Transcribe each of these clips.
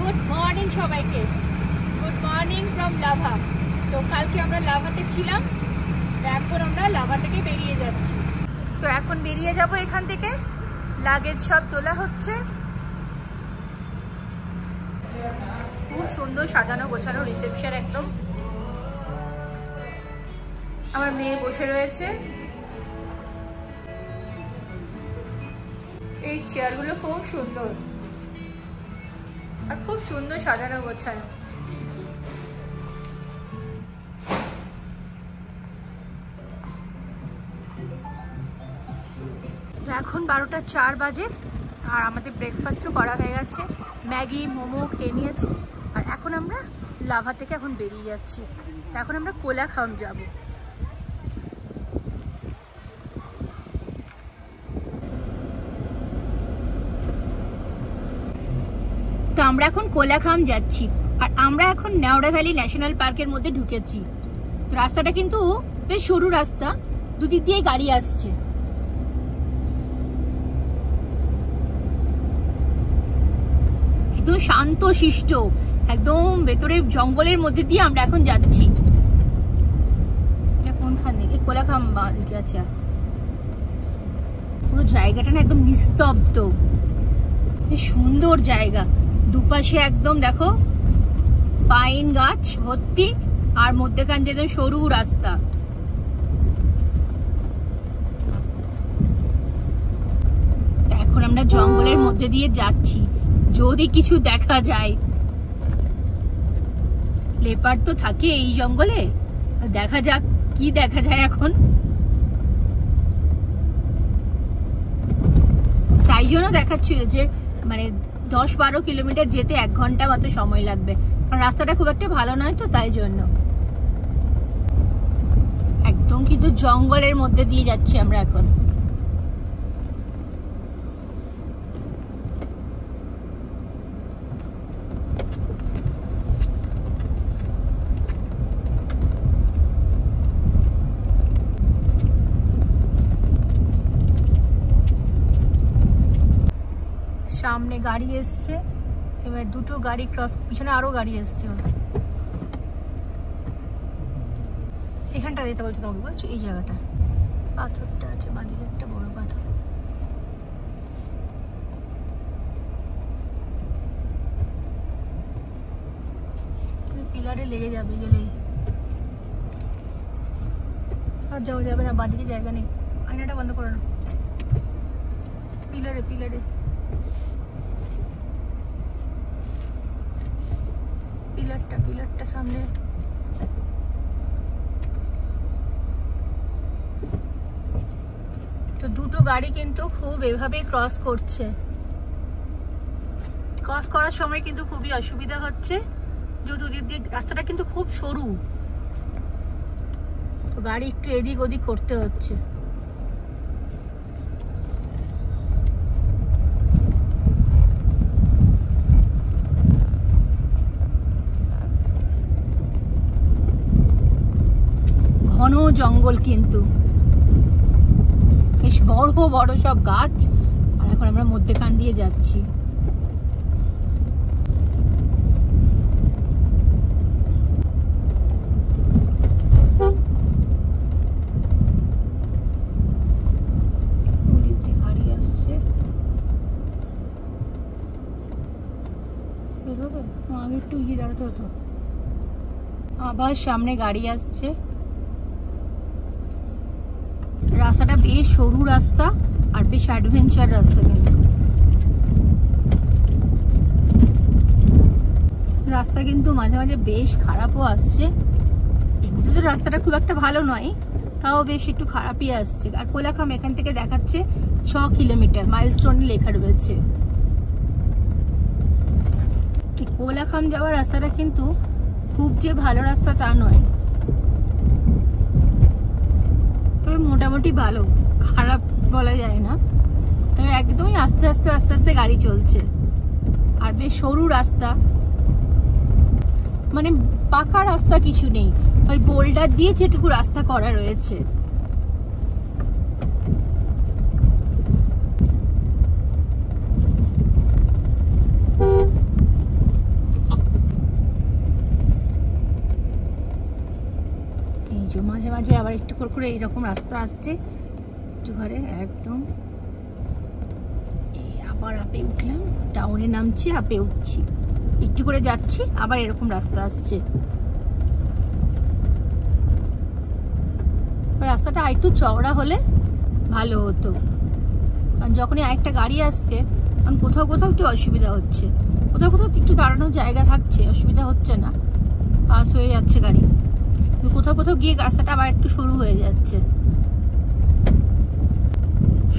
Good morning সবাইকে, good morning from lava. তো কালকে আমরা লাভাতে ছিলাম, এখন আমরা লাভা থেকে বেরিয়ে যাচ্ছি। তো এখন বেরিয়ে যাব এখান থেকে, লাগেজ সব তোলা হচ্ছে। খুব সুন্দর সাজানো গোছানো রিসেপশন একদম। আমার মেয়ে বসে রয়েছে, এই চেয়ারগুলো খুব সুন্দর আর খুব সুন্দর সাজানো গোছানো। এখন 12টা 4 বাজে আর আমাদের ব্রেকফাস্টও করা হয়ে গেছে, ম্যাগি মোমো খেয়ে নিয়েছি। আর এখন আমরা লাভা থেকে এখন বেরিয়ে যাচ্ছি। এখন আমরা কোলাখাম যাব। তো আমরা এখন কোলাখাম যাচ্ছি আর আমরা এখন নেওড়া ভ্যালি ন্যাশনাল পার্কের মধ্যে ঢুকেছি। তো রাস্তাটা কিন্তু বেশ সরু রাস্তা, দুদিক দিয়ে গাড়ি আসছে। একদম শান্ত শিষ্ট, একদম ভেতরে জঙ্গলের মধ্যে দিয়ে আমরা এখন যাচ্ছি। এটা কোনখান থেকে? কোলাখাম দিকে আছে। পুরো জায়গাটা না একদম নিস্তব্ধ, সুন্দর জায়গা। দুপাশে একদম দেখো পাইন গাছ ভর্তি আর মধ্যেখান দিয়ে সরু রাস্তা। এখন আমরা জঙ্গলের মধ্যে দিয়ে যাচ্ছি, যদি কিছু দেখা যায়। লেপার্ড তো থাকে এই জঙ্গলে, দেখা যাক কি দেখা যায়। এখন তাই জন্য দেখাচ্ছিল যে মানে 10-12 কিলোমিটার যেতে 1 ঘন্টা মতো সময় লাগবে, কারণ রাস্তাটা খুব একটা ভালো নয়। তো তাই জন্য একদম কিন্তু জঙ্গলের মধ্যে দিয়ে যাচ্ছি আমরা এখন। সামনে গাড়ি এসছে, এবার দুটো গাড়ি ক্রস, পিছনে আরো গাড়ি এসছে। এখানটা দিতে বলছো তোমাকে, বলছো এই জায়গাটা পাথরটা আছে, বাঁদিকে একটা বড় পাথর। পিলারে লেগে যাবে গেলেই, আর যাওয়া যাবে না, বাঁদিকে জায়গা নেই। আয়নাটা বন্ধ করো না। পিলারে পিলারে পিলারটা সামনে। তো দুটো গাড়ি কিন্তু খুব এভাবে ক্রস করছে। ক্রস করার সময় কিন্তু খুবই অসুবিধা হচ্ছে, যদি রাস্তাটা কিন্তু খুব সরু, তো গাড়ি একটু এদিক ওদিক করতে হচ্ছে। ঘন জঙ্গল কিন্তু, বেশ বড় বড় সব গাছ। আর এখন আমরা মধ্যখান দিয়ে যাচ্ছি। গাড়ি আসছে, বেরোবে আগে একটু এগিয়ে দাঁড়াতে হতো। আবার সামনে গাড়ি আসছে। রাস্তাটা বেশ সরু রাস্তা আর বেশ অ্যাডভেঞ্চার রাস্তা, কিন্তু রাস্তা কিন্তু মাঝে মাঝে বেশ খারাপও আসছে। এমনিতে তো রাস্তাটা খুব একটা ভালো নয়, তাও বেশ একটু খারাপই আসছে। আর কোলাখাম এখান থেকে দেখাচ্ছে 6 কিলোমিটার, মাইলস্টোনে লেখা রয়েছে। কোলাখাম যাওয়ার রাস্তাটা কিন্তু খুব যে ভালো রাস্তা তা নয়, তবে মোটামুটি ভালো, খারাপ বলা যায় না। তবে একদমই আস্তে আস্তে আস্তে আস্তে গাড়ি চলছে আর বেশ সরু রাস্তা, মানে পাকা রাস্তা কিছু নেই, ওই বোল্ডার দিয়ে যেটুকু রাস্তা করা রয়েছে। মাঝে মাঝে আবার একটু করে এইরকম রাস্তা আসছে একটু ঘরে একদম। আবার আপে উঠলাম, টাউনে নামছি, আপে উঠছি, একটু করে যাচ্ছি, আবার এরকম রাস্তা আসছে। রাস্তাটা আরেকটু চওড়া হলে ভালো হতো, কারণ যখনই আরেকটা গাড়ি আসছে কারণ কোথাও কোথাও একটু অসুবিধা হচ্ছে, কোথাও কোথাও একটু দাঁড়ানোর জায়গা থাকছে, অসুবিধা হচ্ছে না, পাস হয়ে যাচ্ছে গাড়ি। কোথাও কোথাও গিয়ে রাস্তাটা আবার একটু সরু হয়ে যাচ্ছে।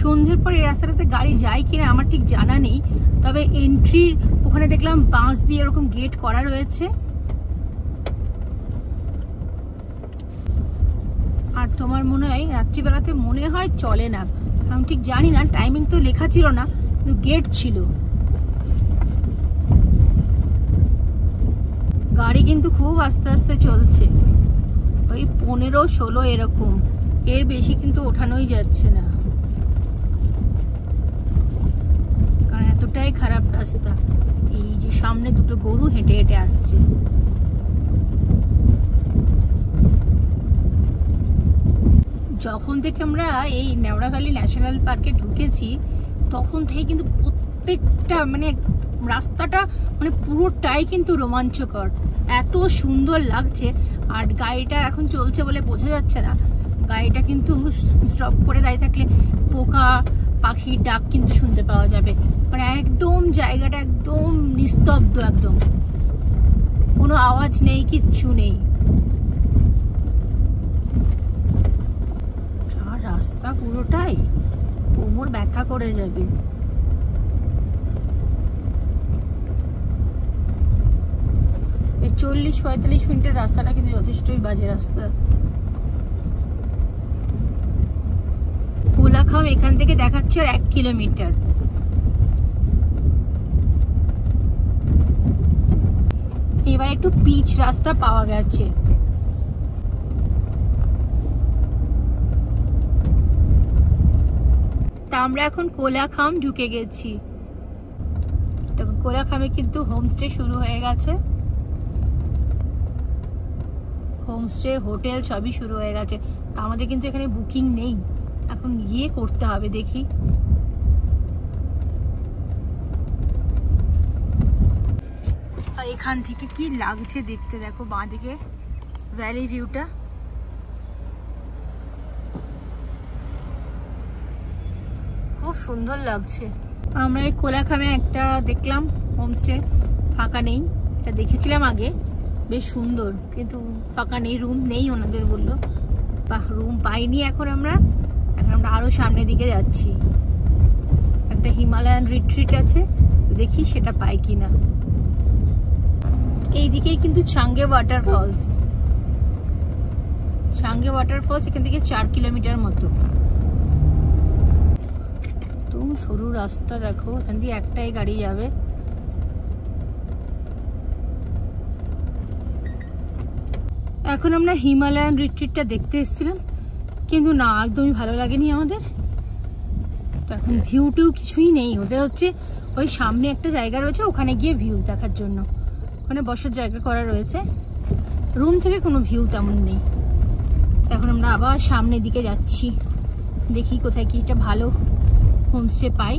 সন্ধ্যের পর এই রাস্তাটাতে গাড়ি যায় কিনা আমার ঠিক জানা নেই, তবে এন্ট্রির ওখানে দেখলাম বাঁশ দিয়ে এরকম গেট করা রয়েছে। আর তোমার মনে হয় রাত্রিবেলাতে মনে হয় চলে না, আমি ঠিক জানি না, টাইমিং তো লেখা ছিল না, কিন্তু গেট ছিল। গাড়ি কিন্তু খুব আস্তে আস্তে চলছে, ওই 15-16 এরকম, এর বেশি কিন্তু ওঠানোই যাচ্ছে না, কারণ এতটাই খারাপ রাস্তা। এই যে সামনে দুটো গরু হেঁটে হেঁটে আসছে। যখন থেকে আমরা এই নেওড়া ভ্যালি ন্যাশনাল পার্কে ঢুকেছি তখন থেকে কিন্তু প্রত্যেকটা মানে রাস্তাটা মানে পুরোটাই কিন্তু রোমাঞ্চকর, এত সুন্দর লাগছে। আর গাড়িটা এখন চলছে বলে বোঝা যাচ্ছে না, গাড়িটা কিন্তু স্টপ করে দাঁড়িয়ে থাকলে পোকা পাখির ডাক কিন্তু শুনতে পাওয়া যাবে, মানে একদম জায়গাটা একদম নিস্তব্ধ, একদম কোনো আওয়াজ নেই, কিচ্ছু নেই। রাস্তা পুরোটাই কোমর ব্যথা করে যাবে। এই 40-45 মিনিটের রাস্তাটা কিন্তু যথেষ্টই বাজে রাস্তা। কোলাখাম এখান থেকে দেখাচ্ছে আর 1 কিলোমিটার। এবার একটু পিচ রাস্তা পাওয়া গেছে। আমরা এখন কোলাখাম ঢুকে গেছি। তো কোলাখামে কিন্তু হোমস্টে শুরু হয়ে গেছে, হোমস্টে হোটেল সবই শুরু হয়ে গেছে। তা আমাদের কিন্তু এখানে বুকিং নেই, এখন গিয়ে করতে হবে, দেখি। আর এখান থেকে কি লাগছে দেখতে, দেখো বাঁদিকে ভ্যালি ভিউটা, খুব সুন্দর লাগছে। আমরা এই কোলাখামে একটা দেখলাম হোমস্টে, ফাঁকা নেই, এটা দেখেছিলাম আগে, বেশ সুন্দর, কিন্তু ফাঁকা নেই, রুম নেই ওনাদের বললো, রুম পাইনি। এখন আমরা আরো সামনের দিকে যাচ্ছি, একটা হিমালয়ান রিট্রিট আছে, তো দেখি সেটা পাই কিনা। এইদিকেই কিন্তু চাঙ্গে ওয়াটারফলস, চাঙ্গে ওয়াটারফলস এখান থেকে 4 কিলোমিটার মতো। সরু রাস্তা দেখো, এখান দিয়ে একটাই গাড়ি যাবে। এখন আমরা হিমালয়ান রিট্রিটটা দেখতে এসেছিলাম, কিন্তু না, একদমই ভালো লাগেনি আমাদের। তো এখন ভিউ টিউ কিছুই নেই, ওদের হচ্ছে ওই সামনে একটা জায়গা রয়েছে, ওখানে গিয়ে ভিউ দেখার জন্য, ওখানে বসার জায়গা করা রয়েছে, রুম থেকে কোনো ভিউ তেমন নেই। এখন আমরা আবার সামনের দিকে যাচ্ছি, দেখি কোথায় কি একটা ভালো হোমস্টে পাই।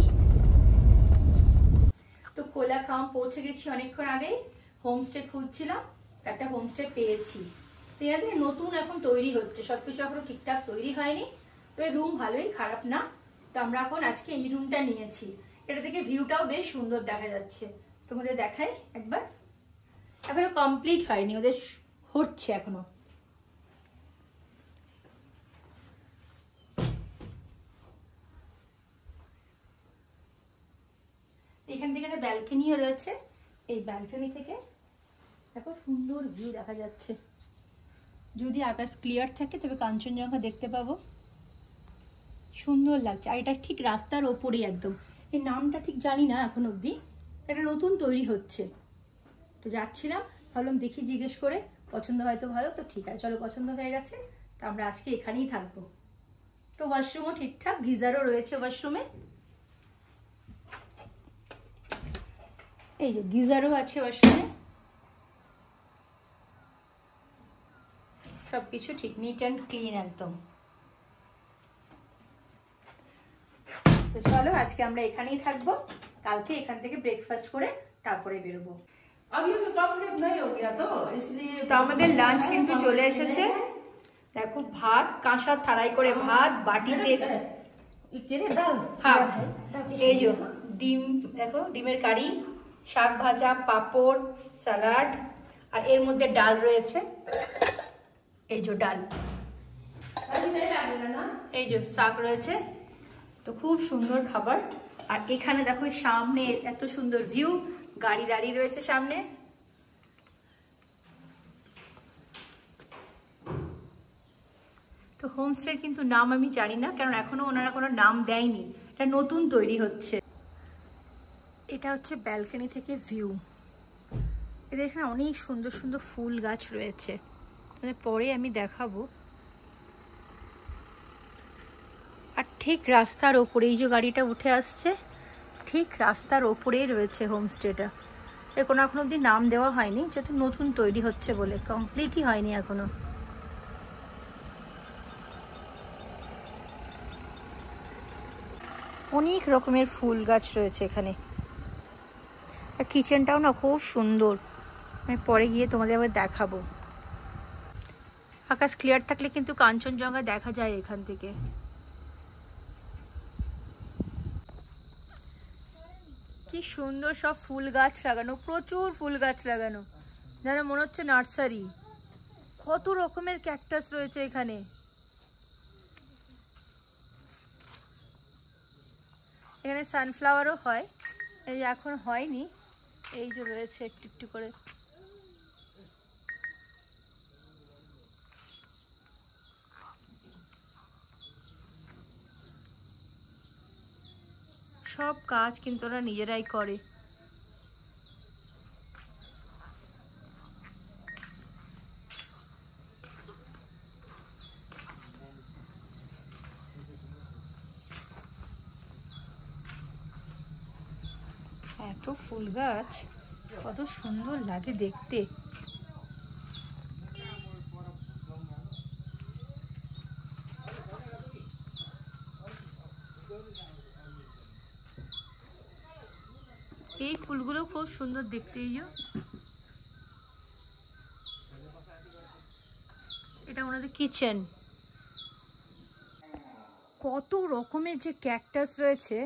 তো কোলাখাম পৌঁছে গেছি অনেকক্ষণ আগেই, হোমস্টে খুঁজছিলাম, একটা হোমস্টে পেয়েছি। এনাদের নতুন এখন তৈরি হচ্ছে, সবকিছু এখনো ঠিকঠাক তৈরি হয়নি, তবে রুম ভালোই, খারাপ না। তো আমরা এখন আজকে এই রুমটা নিয়েছি, এটা থেকে ভিউটাও বেশ সুন্দর দেখা যাচ্ছে, তোমাদের দেখাই একবার। এখনো কমপ্লিট হয়নি, ওদের হচ্ছে এখনো। এখান থেকে একটা ব্যালকনিও রয়েছে, এই ব্যালকনি থেকে দেখো সুন্দর ভিউ দেখা যাচ্ছে। যদি আকাশ ক্লিয়ার থাকে তবে কাঞ্চনজঙ্ঘা দেখতে পাবো, সুন্দর লাগছে। আর এটা ঠিক রাস্তার ওপরেই একদম, এই নামটা ঠিক জানি না এখন অবধি, এটা নতুন তৈরি হচ্ছে। তো যাচ্ছিলাম, ভাবলাম দেখি জিজ্ঞেস করে, পছন্দ হয়তো ভালো, তো ঠিক আছে চলো, পছন্দ হয়ে গেছে, তো আমরা আজকে এখানেই থাকবো। তো ওয়াশরুমও ঠিকঠাক, গিজারও রয়েছে ওয়াশরুমে, এই যে গিজারও আছে ওয়াশরুমে, সবকিছু ঠিক নিট অ্যান্ড ক্লিন একদম। তো চলো আজকে আমরা এখানেই থাকবো, কালকে এখান থেকে ব্রেকফাস্ট করে তারপরে বেরোবো। তো আমাদের লাঞ্চ কিন্তু চলে এসেছে, দেখো ভাত, কাঁসার থালায় করে ভাত, বাটিতে এই যে ডিম, দেখো ডিমের কারি, শাক ভাজা, পাঁপড়, স্যালাড, আর এর মধ্যে ডাল রয়েছে, এই যে ডাল, এই যে শাক রয়েছে। তো খুব সুন্দর খাবার। আর এখানে দেখো সামনে এত সুন্দর ভিউ, গাড়ি দাঁড়িয়ে রয়েছে সামনে। তো হোমস্টের কিন্তু নাম আমি জানি না, কারণ এখনো ওনারা কোনো নাম দেয়নি, এটা নতুন তৈরি হচ্ছে। এটা হচ্ছে ব্যালকনি থেকে ভিউ। এদের এখানে অনেক সুন্দর সুন্দর ফুল গাছ রয়েছে, মানে পরে আমি দেখাবো। আর ঠিক রাস্তার ওপরে এই যে গাড়িটা উঠে আসছে, ঠিক রাস্তার ওপরেই রয়েছে হোমস্টেটা। এর কোনো এখনো অবধি নাম দেওয়া হয়নি, যেহেতু নতুন তৈরি হচ্ছে বলে, কমপ্লিটই হয়নি এখনো। অনেক রকমের ফুল গাছ রয়েছে এখানে। আর কিচেনটাও না খুব সুন্দর, আমি পরে গিয়ে তোমাদের আবার দেখাবো। আকাশ ক্লিয়ার থাকলে কিন্তু কাঞ্চনজঙ্ঘা দেখা যায় এখান থেকে। কি সুন্দর সব ফুল গাছ লাগানো, প্রচুর ফুল গাছ লাগানো, যেন মনে হচ্ছে নার্সারি। কত রকমের ক্যাকটাস রয়েছে এখানে। এখানে সানফ্লাওয়ারও হয়, এই এখন হয়নি, এই যে রয়েছে একটু একটু করে। সব কাজ কিন্তু ওরা নিজেরাই করে। এত ফুল গাছ, কত সুন্দর লাগে দেখতে। এই ফুলগুলো খুব সুন্দর দেখতে। এটা ওনাদের কিচেন। কত রকমের যে ক্যাকটাস রয়েছে,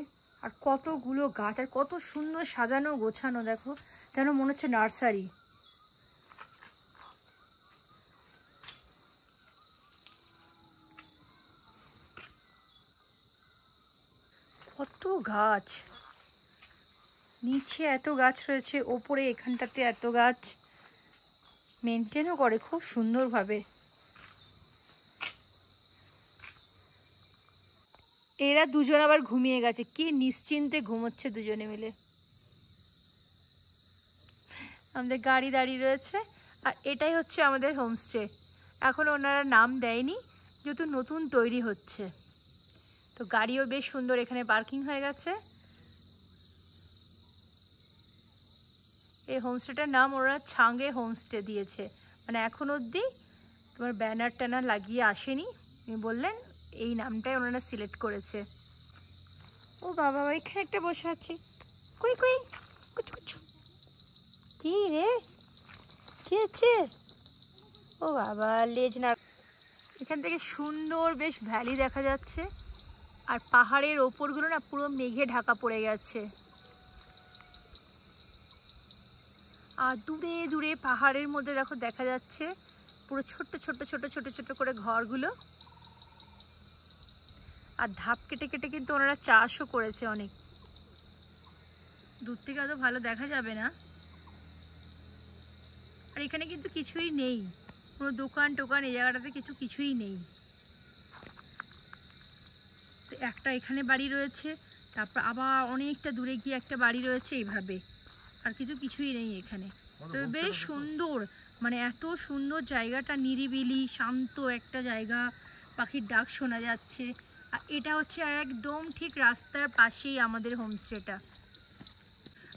আর কতগুলো গাছ, আর কত সুন্দর সাজানো গোছানো, দেখো যেন মনে হচ্ছে নার্সারি। কত গাছ, নিচে এত গাছ রয়েছে, ওপরে এখানটাতে এত গাছ, মেনটেনও করে খুব সুন্দরভাবে। এরা দুজন আবার ঘুমিয়ে গেছে, কি নিশ্চিন্তে ঘুমোচ্ছে দুজনে মিলে। আমাদের গাড়ি দাঁড়িয়ে রয়েছে, আর এটাই হচ্ছে আমাদের হোমস্টে। এখন ওনারা নাম দেয়নি, যেহেতু নতুন তৈরি হচ্ছে। তো গাড়িও বেশ সুন্দর এখানে পার্কিং হয়ে গেছে। এই হোমস্টেটার নাম ওরা ছাঙ্গে হোমস্টে দিয়েছে, মানে এখন অবধি তোমার ব্যানার ট্যানার লাগিয়ে আসেনি। উনি বললেন এই নামটাই ওনারা সিলেক্ট করেছে। ও বাবা, এখানে একটা বসে আছে, কই কই কুচু কুচু, কি রে, কি হচ্ছে? ও বাবা, লেজ না। এখান থেকে সুন্দর বেশ ভ্যালি দেখা যাচ্ছে, আর পাহাড়ের ওপরগুলো না পুরো মেঘে ঢাকা পড়ে গেছে। আর দূরে দূরে পাহাড়ের মধ্যে দেখো দেখা যাচ্ছে পুরো ছোট্ট ছোট্ট ছোট ছোট ছোট করে ঘরগুলো। আর ধাপ কেটে কেটে কিন্তু ওনারা চাষও করেছে অনেক। দূর থেকে অত ভালো দেখা যাবে না। আর এখানে কিন্তু কিছুই নেই, কোনো দোকান টোকান এই জায়গাটাতে কিছুই নেই। তো একটা এখানে বাড়ি রয়েছে, তারপর আবার অনেকটা দূরে গিয়ে একটা বাড়ি রয়েছে, এইভাবে। আর কিছুই নেই এখানে। তবে বেশ সুন্দর, মানে এত সুন্দর জায়গাটা, নিরিবিলি শান্ত একটা জায়গা, পাখির ডাক শোনা যাচ্ছে। আর এটা হচ্ছে একদম ঠিক রাস্তার পাশেই আমাদের হোমস্টেটা।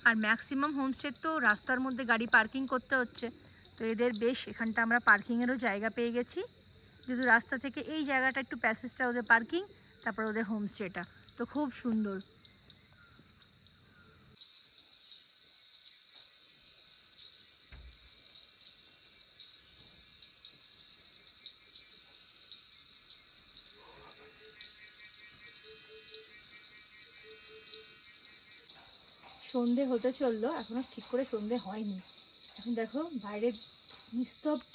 আর ম্যাক্সিমাম হোমস্টে তো রাস্তার মধ্যে গাড়ি পার্কিং করতে হচ্ছে, তো এদের বেশ এখানটা আমরা পার্কিংয়েরও জায়গা পেয়ে গেছি। যেহেতু রাস্তা থেকে এই জায়গাটা একটু প্যাসেজটা ওদের পার্কিং, তারপর ওদের হোমস্টেটা তো খুব সুন্দর। সন্ধে হতে চললো, এখনো ঠিক করে সন্ধে হয়নি। এখন দেখো বাইরে নিস্তব্ধ,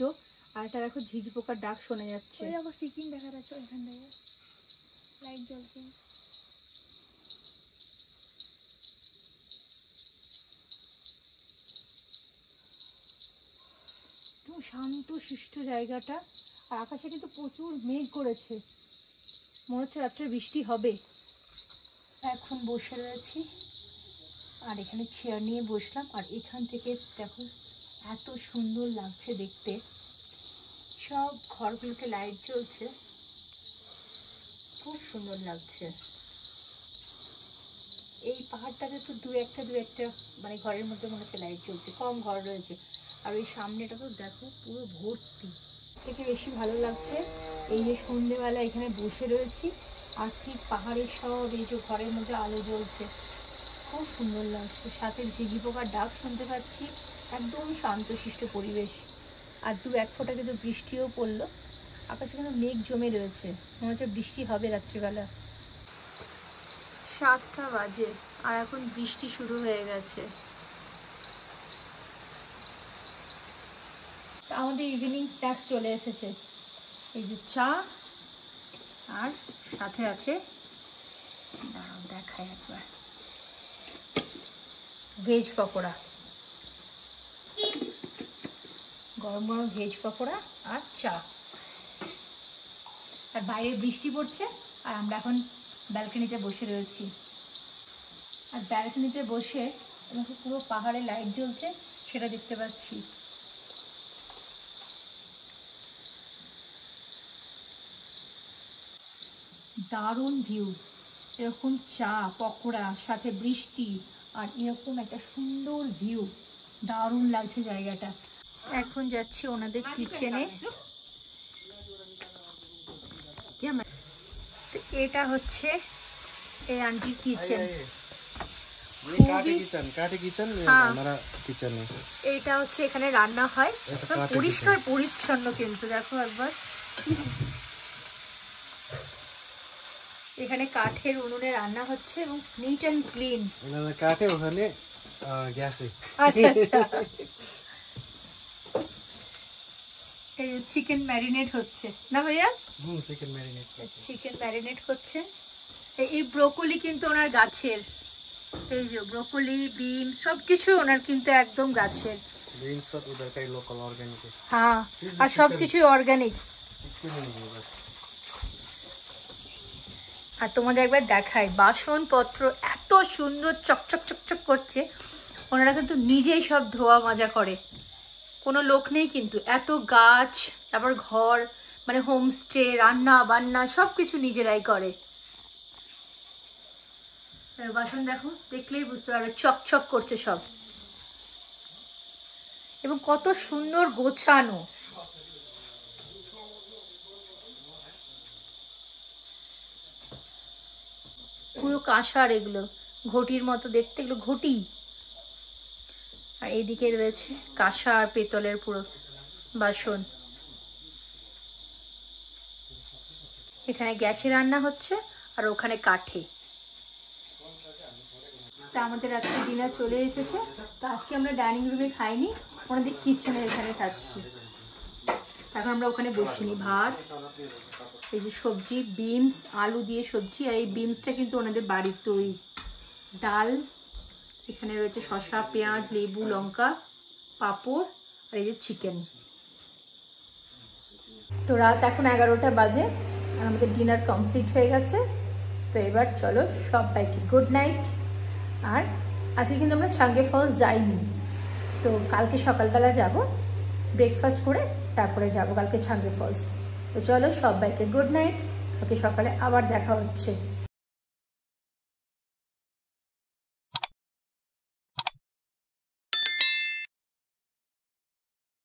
আর এটা দেখো ঝিঝ পোকার ডাক শোনা যাচ্ছে। দেখো সিকিম দেখা যাচ্ছে ওইখান থেকে, লাইট জ্বলছে। একদম শান্ত শিষ্ট জায়গাটা, আর আকাশে কিন্তু প্রচুর মেঘ করেছে, মনে হচ্ছে রাত্রে বৃষ্টি হবে। এখন বসে রয়েছি, আর এখানে চেয়ার নিয়ে বসলাম, আর এখান থেকে দেখো এত সুন্দর লাগছে দেখতে, সব ঘরগুলোতে লাইট জ্বলছে, খুব সুন্দর লাগছে। এই পাহাড়টাতে তো দু একটা মানে ঘরের মধ্যে মনে হচ্ছে লাইট জ্বলছে, কম ঘর রয়েছে, আর ওই সামনেটা তো দেখো পুরো ভর্তি। থেকে বেশি ভালো লাগছে এই যে সন্ধেবেলা এখানে বসে রয়েছি, আর ঠিক পাহাড়ের সব এই যে ঘরের মধ্যে আলো জ্বলছে, খুব সুন্দর লাগছে। সাথে ঝিঝি পোকার ডাক শুনতে পাচ্ছি, একদম শান্তশিষ্ট পরিবেশ। আর দু এক ফোঁটা কিন্তু বৃষ্টিও পড়লো, আকাশে কিন্তু মেঘ জমে রয়েছে, মনে হচ্ছে বৃষ্টি হবে রাত্রিবেলা। 7টা বাজে আর এখন বৃষ্টি শুরু হয়ে গেছে। আমাদের ইভিনিং স্ন্যাক্স চলে এসেছে, এই যে চা, আর সাথে আছে দেখাই একবার ভেজ পকোড়া, গরম গরম ভেজ পকোড়া আর চা। আর বাইরে বৃষ্টি পড়ছে, আর আমরা এখন ব্যালকনিতে বসে রয়েছি। আর ব্যালকনিতে বসে আমাকে পুরো পাহাড়ে লাইট জ্বলছে সেটা দেখতে পাচ্ছি। দারুণ ভিউ, এরকম চা পকোড়া সাথে বৃষ্টি আর এরকম একটা সুন্দর ভিউ, দারুণ লাগছে জায়গাটা। এখন যাচ্ছি ওনাদের কিচেনে। এটা হচ্ছে এই আন্টির কিচেন, এটা হচ্ছে এখানে রান্না হয়, পরিষ্কার পরিচ্ছন্ন, কিন্তু দেখো একবার এখানে কাঠের উনুনে রান্না হচ্ছে এবং নিট এন্ড ক্লিন। কাঠে ওখানে গ্যাসে। আচ্ছা আচ্ছা। এই চিকেন ম্যারিনেট হচ্ছে না ভাইয়া? চিকেন ম্যারিনেট, চিকেন ম্যারিনেট হচ্ছে। এই ব্রোকলি কিন্তু ওনার গাছের, এই যে ব্রোকলি বিম সবকিছু ওনার কিন্তু একদম গাছের। হ্যাঁ, আর সবকিছু অর্গানিক। আর তোমাদের একবার দেখাই, বাসনপত্র এত সুন্দর চকচক চকচক করছে, ওনারা কিন্তু নিজেই সব ধোয়া মাজা করে, কোনো লোক নেই কিন্তু। এত গাছ, তারপর ঘর, মানে হোমস্টে, রান্না বান্না সব কিছু নিজেরাই করে। বাসন দেখো, দেখলেই বুঝতে পারবে চকচক করছে সব, এবং কত সুন্দর গোছানো। পুরো কাঁসার, এগুলো ঘটির মতো দেখতে, এগুলো ঘটি। আর এইদিকে রয়েছে কাঁসা আর পেতলের পুরো বাসন। এখানে গ্যাসে রান্না হচ্ছে আর ওখানে কাঠে। তা আমাদের আজকে ডিনার চলে এসেছে, তো আজকে আমরা ডাইনিং রুমে খাইনি, ওনাদের কিচেনে এখানে খাচ্ছি। এখন আমরা ওখানে বসিনি। ভাত, এই যে সবজি, বিনস, আলু দিয়ে সবজি, আর এই বিনসটা কিন্তু ওনাদের বাড়ির তৈরি। ডাল, এখানে রয়েছে শসা, পেঁয়াজ, লেবু, লঙ্কা, পাঁপড়, আর এই যে চিকেন। তো রাত এখন 11টা বাজে আর আমাদের ডিনার কমপ্লিট হয়ে গেছে। তো এবার চলো সবাইকে গুড নাইট। আর আজকে কিন্তু আমরা ছাঙ্গে ফলস যাইনি, তো কালকে সকালবেলা যাব, ব্রেকফাস্ট করে তারপরে যাব কালকে ছাঙ্গে ফলস। তো চলো সবাইকে গুড নাইট, কালকে সকালে আবার দেখা হচ্ছে।